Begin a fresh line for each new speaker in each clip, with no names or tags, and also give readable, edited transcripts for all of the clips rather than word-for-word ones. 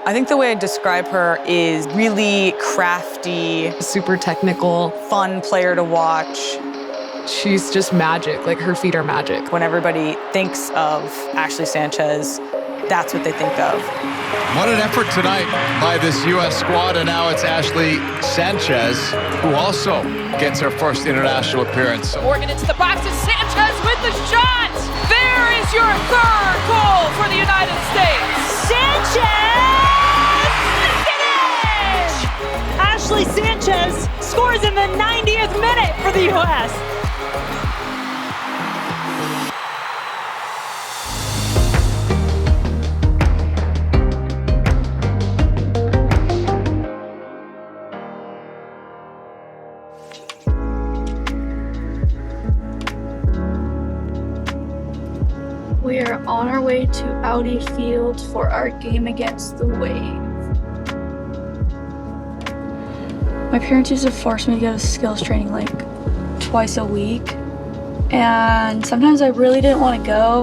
I think the way I describe her is really crafty,
super technical,
fun player to watch.
She's just magic, like her feet are magic.
When everybody thinks of Ashley Sanchez, that's what they think of.
What an effort tonight by this U.S. squad, and now it's Ashley Sanchez, who also gets her first international appearance.
Morgan into the box, and Sanchez with the shot! There is your third goal for the United States!
Sanchez! Finish! Ashley Sanchez scores in the 90th minute for the U.S.
We are on our way to Audi Field for our game against the Wave. My parents used to force me to go to skills training like twice a week. And sometimes I really didn't want to go,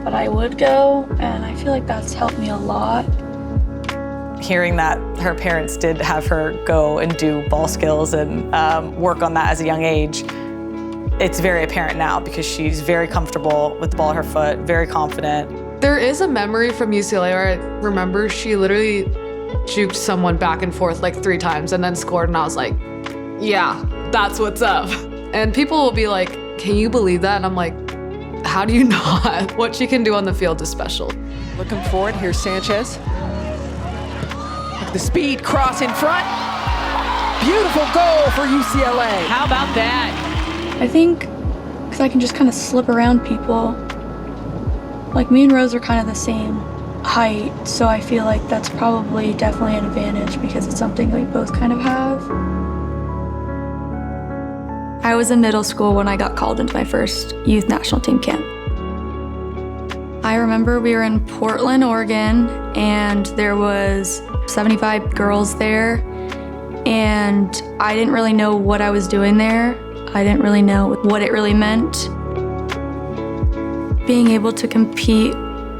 but I would go, and I feel like that's helped me a lot.
Hearing that her parents did have her go and do ball skills and work on that as a young age, it's very apparent now because she's very comfortable with the ball at her foot, very confident.
There is a memory from UCLA where I remember she literally juked someone back and forth like 3 times and then scored, and I was like, yeah, that's what's up. And people will be like, can you believe that? And I'm like, how do you not? What she can do on the field is special.
Looking forward, here's Sanchez. Look at the speed, cross in front. Beautiful goal for UCLA. How about that?
I think because I can just kind of slip around people. Like me and Rose are kind of the same height, so I feel like that's probably definitely an advantage because it's something we both kind of have. I was in middle school when I got called into my first youth national team camp. I remember we were in Portland, Oregon, and there was 75 girls there, and I didn't really know what I was doing there. I didn't really know what it really meant. Being able to compete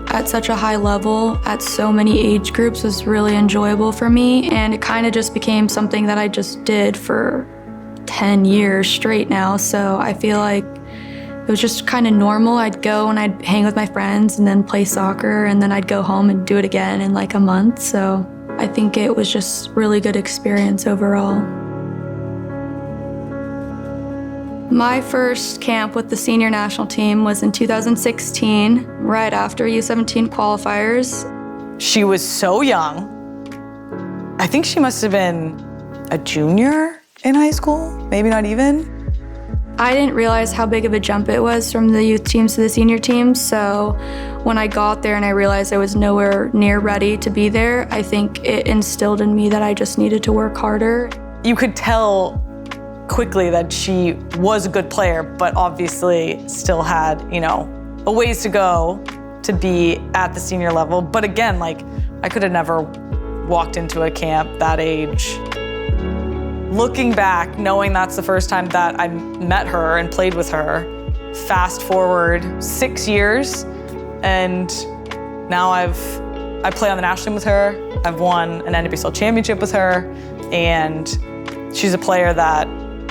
at such a high level at so many age groups was really enjoyable for me, and it kind of just became something that I just did for 10 years straight now, so I feel like it was just kind of normal. I'd go and I'd hang with my friends and then play soccer, and then I'd go home and do it again in like a month, so I think it was just really good experience overall. My first camp with the senior national team was in 2016, right after U17 qualifiers.
She was so young. I think she must have been a junior in high school, maybe not even.
I didn't realize how big of a jump it was from the youth teams to the senior teams, so when I got there and I realized I was nowhere near ready to be there, I think it instilled in me that I just needed to work harder.
You could tell quickly that she was a good player, but obviously still had, a ways to go to be at the senior level. But again, like, I could have never walked into a camp that age. Looking back, knowing that's the first time that I met her and played with her, fast forward 6 years, and now I play on the national team with her. I've won an NWSL championship with her, and she's a player that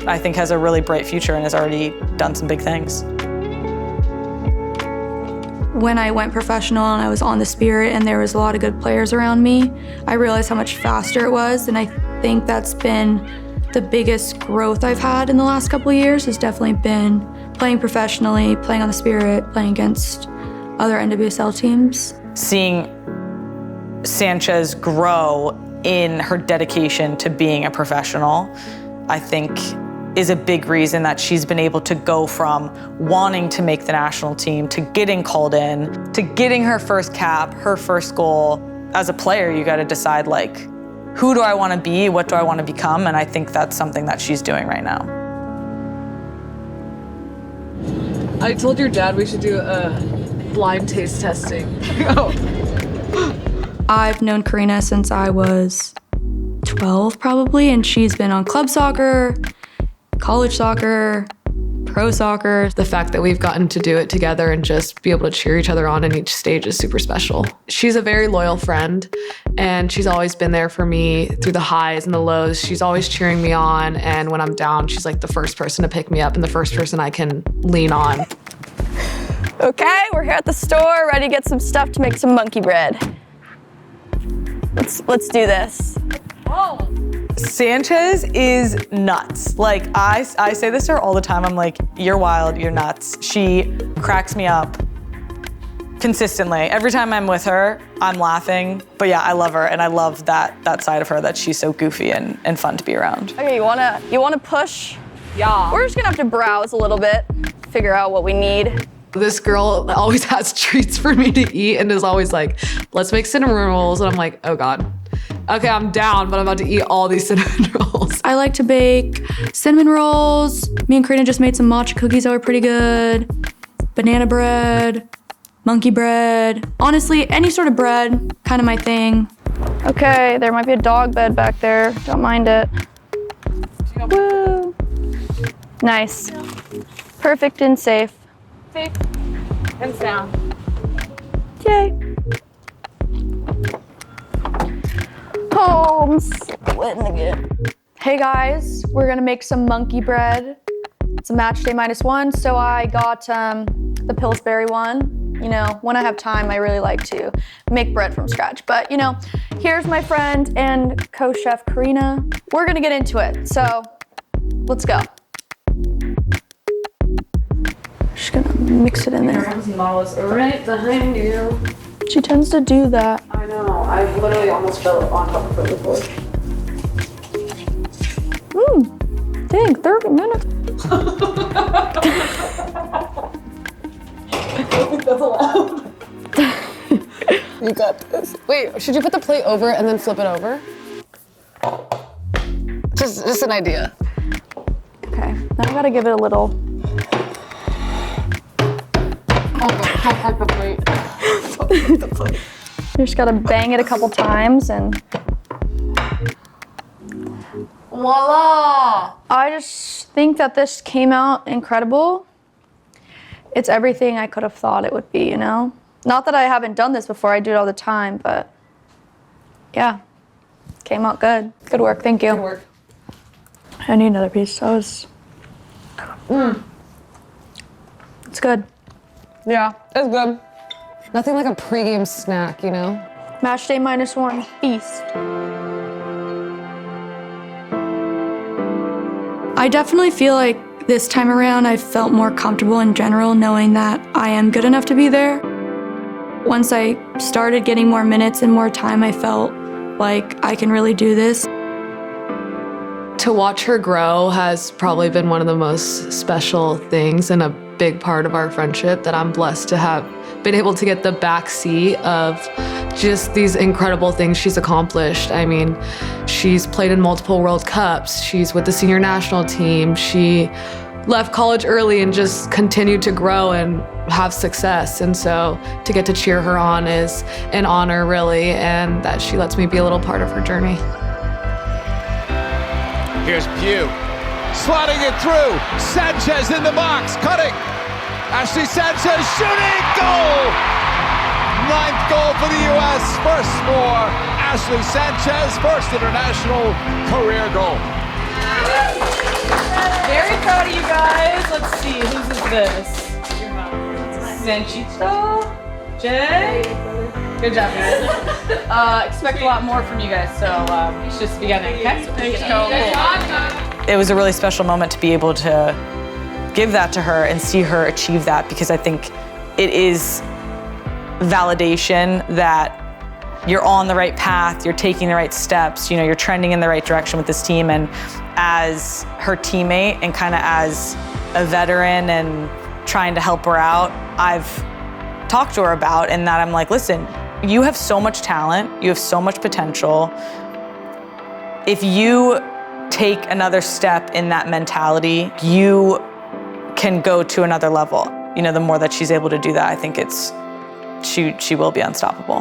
I think has a really bright future and has already done some big things.
When I went professional and I was on the Spirit and there was a lot of good players around me, I realized how much faster it was, and I think that's been the biggest growth I've had in the last couple of years has definitely been playing professionally, playing on the Spirit, playing against other NWSL teams.
Seeing Sanchez grow in her dedication to being a professional, I think is a big reason that she's been able to go from wanting to make the national team to getting called in, to getting her first cap, her first goal. As a player, you gotta decide, like, who do I wanna be, what do I wanna become, and I think that's something that she's doing right now.
I told your dad we should do a blind taste testing.
I've known Karina since I was 12 probably, and she's been on club soccer, college soccer, pro soccer.
The fact that we've gotten to do it together and just be able to cheer each other on in each stage is super special. She's a very loyal friend, and she's always been there for me through the highs and the lows. She's always cheering me on, and when I'm down, she's like the first person to pick me up and the first person I can lean on.
Okay, we're here at the store, ready to get some stuff to make some monkey bread. Let's do this.
Sanchez is nuts. Like, I say this to her all the time. I'm like, you're wild, you're nuts. She cracks me up consistently. Every time I'm with her, I'm laughing. But yeah, I love her, and I love that side of her, that she's so goofy and fun to be around.
Okay, you wanna push?
Yeah.
We're just gonna have to browse a little bit, figure out what we need.
This girl always has treats for me to eat and is always like, let's make cinnamon rolls. And I'm like, oh God. Okay, I'm down, but I'm about to eat all these cinnamon rolls.
I like to bake cinnamon rolls. Me and Karina just made some matcha cookies that were pretty good. Banana bread, monkey bread. Honestly, any sort of bread, kind of my thing.
Okay, there might be a dog bed back there. Don't mind it. Woo! Nice. Perfect and safe.
Safe and sound.
Yay. Oh, I'm sweating again.
Hey guys, we're gonna make some monkey bread. It's a match day -1, so I got the Pillsbury one. You know, when I have time, I really like to make bread from scratch. But you know, here's my friend and co-chef Karina. We're gonna get into it, so let's go. Just gonna mix it in there.
Mama's right behind you.
She tends to do that.
I know, I literally almost fell on top of her before.
Dang, 30 minutes.
That's allowed. You got this. Wait, should you put the plate over and then flip it over? Just an idea.
Okay, now I gotta give it a little.
Don't the plate. The plate.
You just gotta bang it a couple times and
voila!
I just think that this came out incredible. It's everything I could have thought it would be, you know? Not that I haven't done this before, I do it all the time, but yeah, came out good. Good work, thank you.
Good work.
I need another piece. That was, it's good.
Yeah, it's good. Nothing like a pregame snack, you know?
Match day -1, feast. I definitely feel like this time around I felt more comfortable in general knowing that I am good enough to be there. Once I started getting more minutes and more time, I felt like I can really do this.
To watch her grow has probably been one of the most special things and a big part of our friendship, that I'm blessed to have been able to get the backseat of just these incredible things she's accomplished. I mean, she's played in multiple World Cups, she's with the senior national team, she left college early and just continued to grow and have success. And so to get to cheer her on is an honor, really, and that she lets me be a little part of her journey.
Here's Pugh, slotting it through. Sanchez in the box, cutting. Ashley Sanchez shooting, goal! 9th goal for the U.S., first for Ashley Sanchez, first international career goal.
Very proud of you guys. Let's see, whose is this? Sanchito? Jay? Good job, guys. Expect a lot more from you guys, so it's just the beginning, okay? Thanks,
It was a really special moment to be able to give that to her and see her achieve that, because I think it is validation that you're on the right path, you're taking the right steps, you know, you're trending in the right direction with this team. And as her teammate and kind of as a veteran and trying to help her out, I've talked to her about, and that I'm like, listen, you have so much talent, you have so much potential. If you take another step in that mentality, you can go to another level. You know, the more that she's able to do that, I think she will be unstoppable.